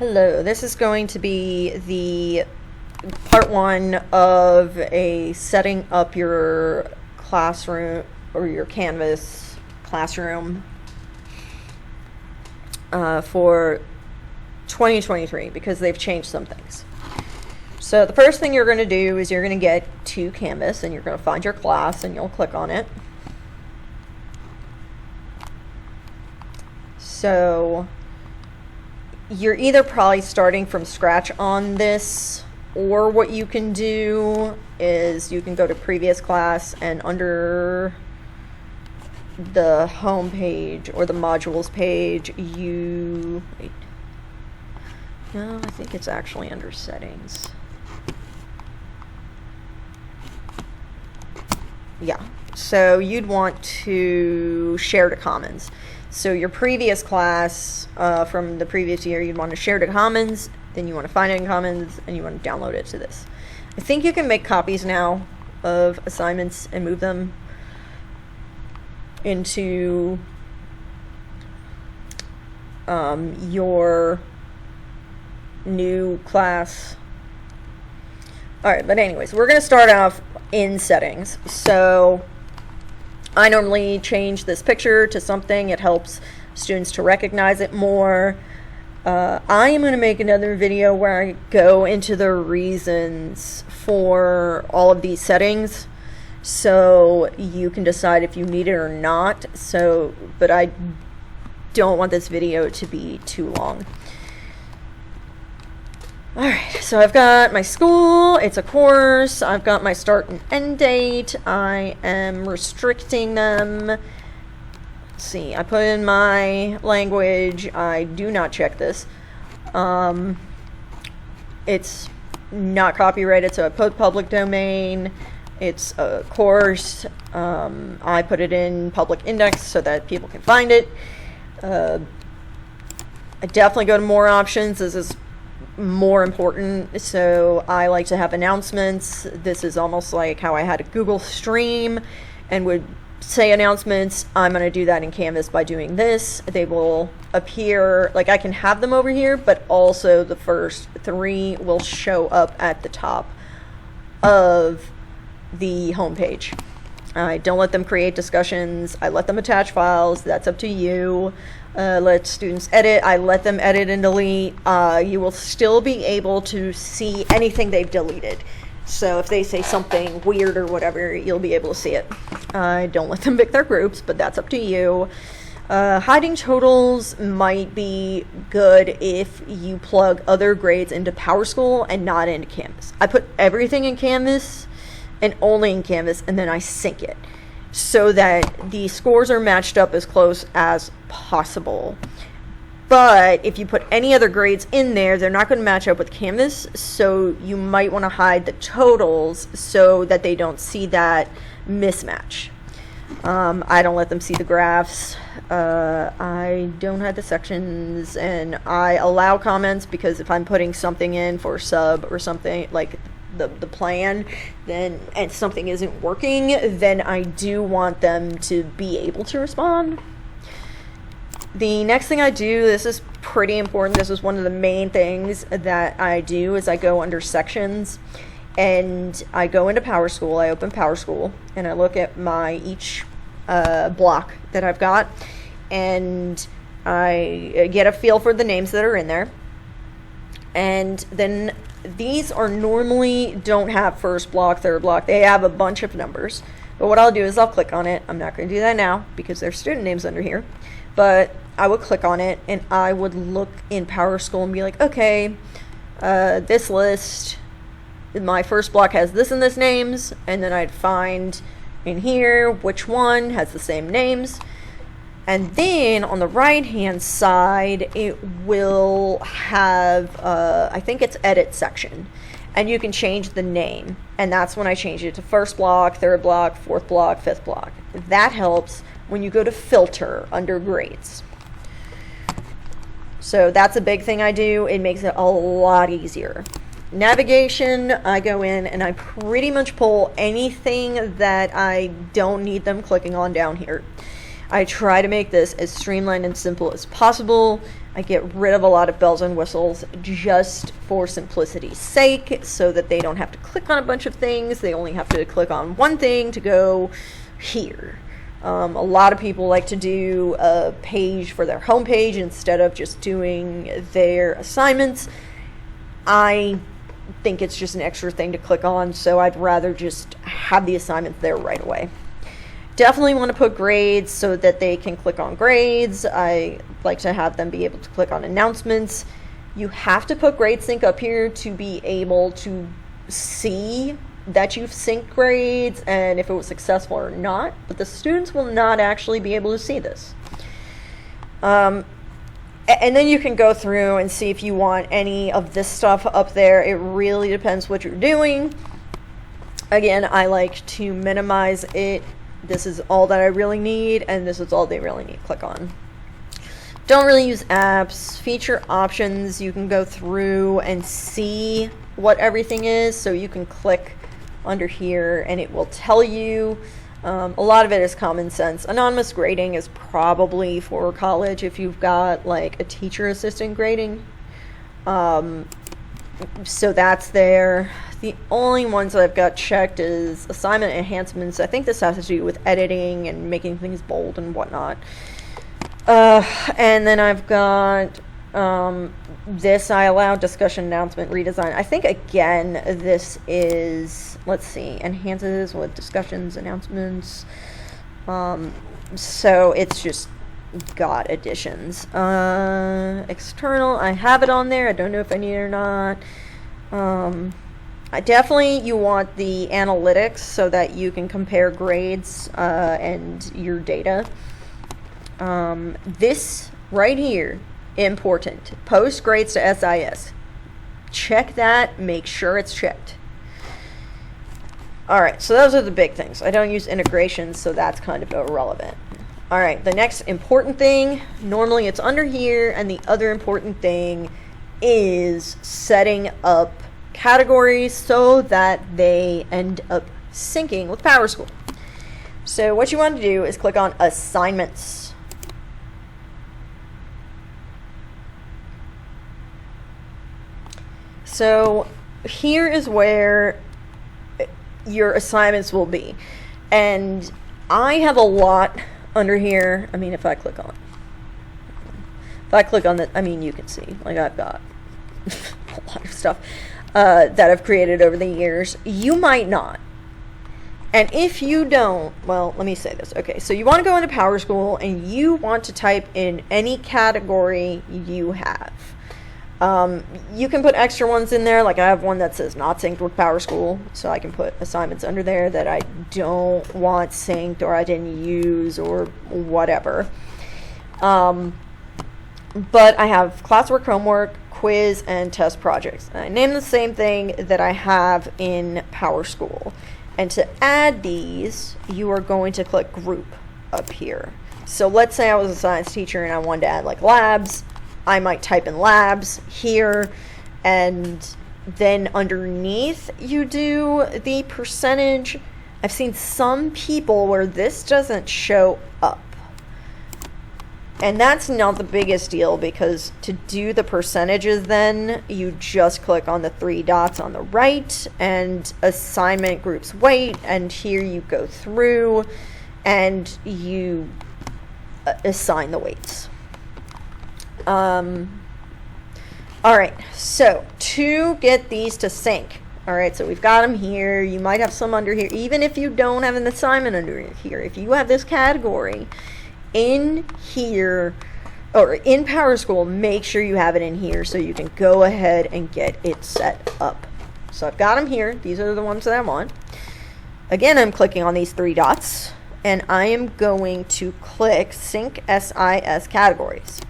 Hello, this is going to be the part one of a setting up your classroom or your Canvas classroom for 2023 because they've changed some things. So the first thing you're going to do is you're going to get to Canvas and you're going to find your class and you'll click on it. So you're either probably starting from scratch on this, or what you can do is you can go to previous class and under the home page or the modules page wait, no, I think it's actually under settings. Yeah, so you'd want to share to commons. So your previous class from the previous year, you'd want to share to commons, then you want to find it in commons, and you want to download it to this. I think you can make copies now of assignments and move them into your new class. Alright, but anyways, we're going to start off in settings. So I normally change this picture to something. It helps students to recognize it more. I am going to make another video where I go into the reasons for all of these settings, so you can decide if you need it or not. But I don't want this video to be too long. Alright, so I've got my school, it's a course, I've got my start and end date, I am restricting them. Let's see, I put in my language, I do not check this. It's not copyrighted, so I put public domain, it's a course, I put it in public index so that people can find it. I definitely go to more options. This is more important, so I like to have announcements. This is almost like how I had a Google Stream and would say announcements. I'm going to do that in Canvas by doing this. They will appear, like I can have them over here, but also the first three will show up at the top of the home page. I don't let them create discussions. I let them attach files. That's up to you. Let students edit. I let them edit and delete. You will still be able to see anything they've deleted. So if they say something weird or whatever, you'll be able to see it. I don't let them pick their groups, but that's up to you. Hiding totals might be good if you plug other grades into PowerSchool and not into Canvas. I put everything in Canvas and only in Canvas, and then I sync it so that the scores are matched up as close as possible. But if you put any other grades in there, they're not going to match up with Canvas, so you might want to hide the totals so that they don't see that mismatch. I don't let them see the graphs. I don't hide the sections, and I allow comments because if I'm putting something in for sub or something like the plan, then and something isn't working, then I do want them to be able to respond. The next thing I do, this is pretty important, this is one of the main things that I do, is I go under sections and I go into PowerSchool. I open PowerSchool and I look at my each block that I've got, and I get a feel for the names that are in there. And then these are normally don't have first block, third block. They have a bunch of numbers. But what I'll do is I'll click on it. I'm not going to do that now because there's student names under here. But I would click on it and I would look in PowerSchool and be like, okay, this list, my first block has this and this names. And then I'd find in here which one has the same names. And then on the right hand side, it will have, I think it's edit section. And you can change the name. And that's when I change it to first block, third block, fourth block, fifth block. That helps when you go to filter under grades. So that's a big thing I do. It makes it a lot easier. Navigation, I go in and I pretty much pull anything that I don't need them clicking on down here. I try to make this as streamlined and simple as possible. I get rid of a lot of bells and whistles just for simplicity's sake, so that they don't have to click on a bunch of things. They only have to click on one thing to go here. A lot of people like to do a page for their homepage instead of just doing their assignments. I think it's just an extra thing to click on, so I'd rather just have the assignment there right away. Definitely want to put grades so that they can click on grades. I like to have them be able to click on announcements. You have to put grade sync up here to be able to see that you've synced grades and if it was successful or not, but the students will not actually be able to see this. And then you can go through and see if you want any of this stuff up there. It really depends what you're doing. Again, I like to minimize it. This is all that I really need, and this is all they really need. Click on. Don't really use apps. Feature options, you can go through and see what everything is, so you can click under here and it will tell you. A lot of it is common sense. Anonymous grading is probably for college if you've got like a teacher assistant grading. So that's there. The only ones that I've got checked is assignment enhancements. I think this has to do with editing and making things bold and whatnot. And then I've got this, I allow discussion, announcement, redesign. I think again this is, let's see, enhances with discussions, announcements. So it's just got additions. External, I have it on there. I don't know if I need it or not. You want the analytics so that you can compare grades and your data. This right here, important. Post grades to SIS. Check that, make sure it's checked. Alright, so those are the big things. I don't use integrations, so that's kind of irrelevant. Alright, the next important thing, normally it's under here, and the other important thing is setting up categories so that they end up syncing with PowerSchool. So what you want to do is click on assignments. So here is where your assignments will be. And I have a lot under here. I mean, if I click on that, I mean, you can see, like, I've got a lot of stuff that I've created over the years. You might not. And if you don't, well, let me say this. Okay, so you want to go into PowerSchool and you want to type in any category you have. You can put extra ones in there, like I have one that says not synced with PowerSchool, so I can put assignments under there that I don't want synced or I didn't use or whatever. But I have classwork, homework, quiz, and test projects. And I name the same thing that I have in PowerSchool. And to add these, you are going to click group up here. So let's say I was a science teacher and I wanted to add like labs. I might type in labs here, and then underneath you do the percentage. I've seen some people where this doesn't show up. And that's not the biggest deal, because to do the percentages then, you just click on the 3 dots on the right and assignment groups weight, and here you go through and you assign the weights. Alright, so to get these to sync, alright, so we've got them here. You might have some under here, even if you don't have an assignment under here. If you have this category in here, or in PowerSchool, make sure you have it in here so you can go ahead and get it set up. So I've got them here. These are the ones that I want. Again, I'm clicking on these 3 dots, and I am going to click Sync SIS Categories.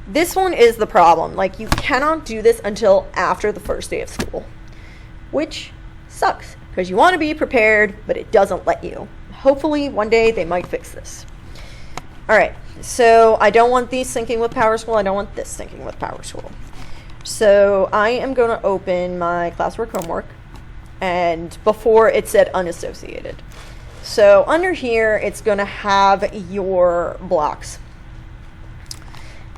This one is the problem. Like, you cannot do this until after the first day of school, which sucks because you want to be prepared, but it doesn't let you. Hopefully one day they might fix this. Alright, so I don't want these syncing with PowerSchool. I don't want this syncing with PowerSchool. So I am going to open my classwork homework, and before it said unassociated. So under here it's going to have your blocks.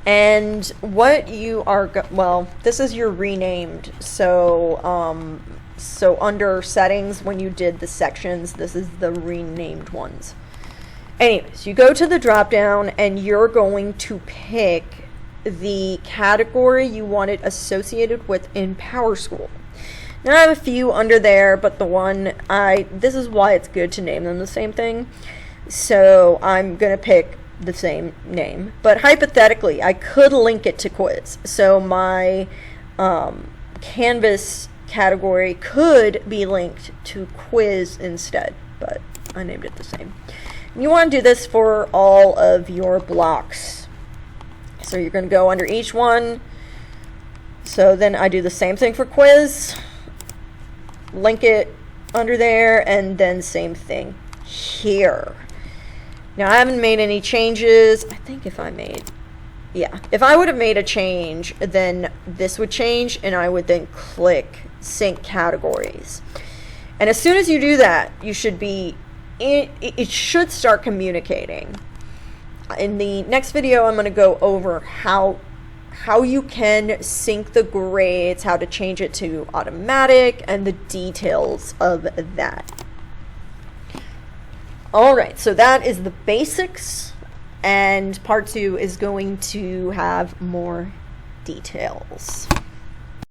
And what you are, well, this is your renamed. So, so under settings, when you did the sections, this is the renamed ones. Anyways, you go to the drop down and you're going to pick the category you want it associated with in PowerSchool. Now I have a few under there, but the one this is why it's good to name them the same thing. So I'm going to pick the same name. But hypothetically, I could link it to quiz. So my Canvas category could be linked to quiz instead, but I named it the same. You want to do this for all of your blocks. So you're going to go under each one. So then I do the same thing for quiz. Link it under there, and then same thing here. Now I haven't made any changes. I think if I would have made a change, then this would change, and I would then click sync categories. And as soon as you do that, you should be it should start communicating. In the next video, I'm going to go over how you can sync the grades, how to change it to automatic, and the details of that. Alright, so that is the basics, and part 2 is going to have more details.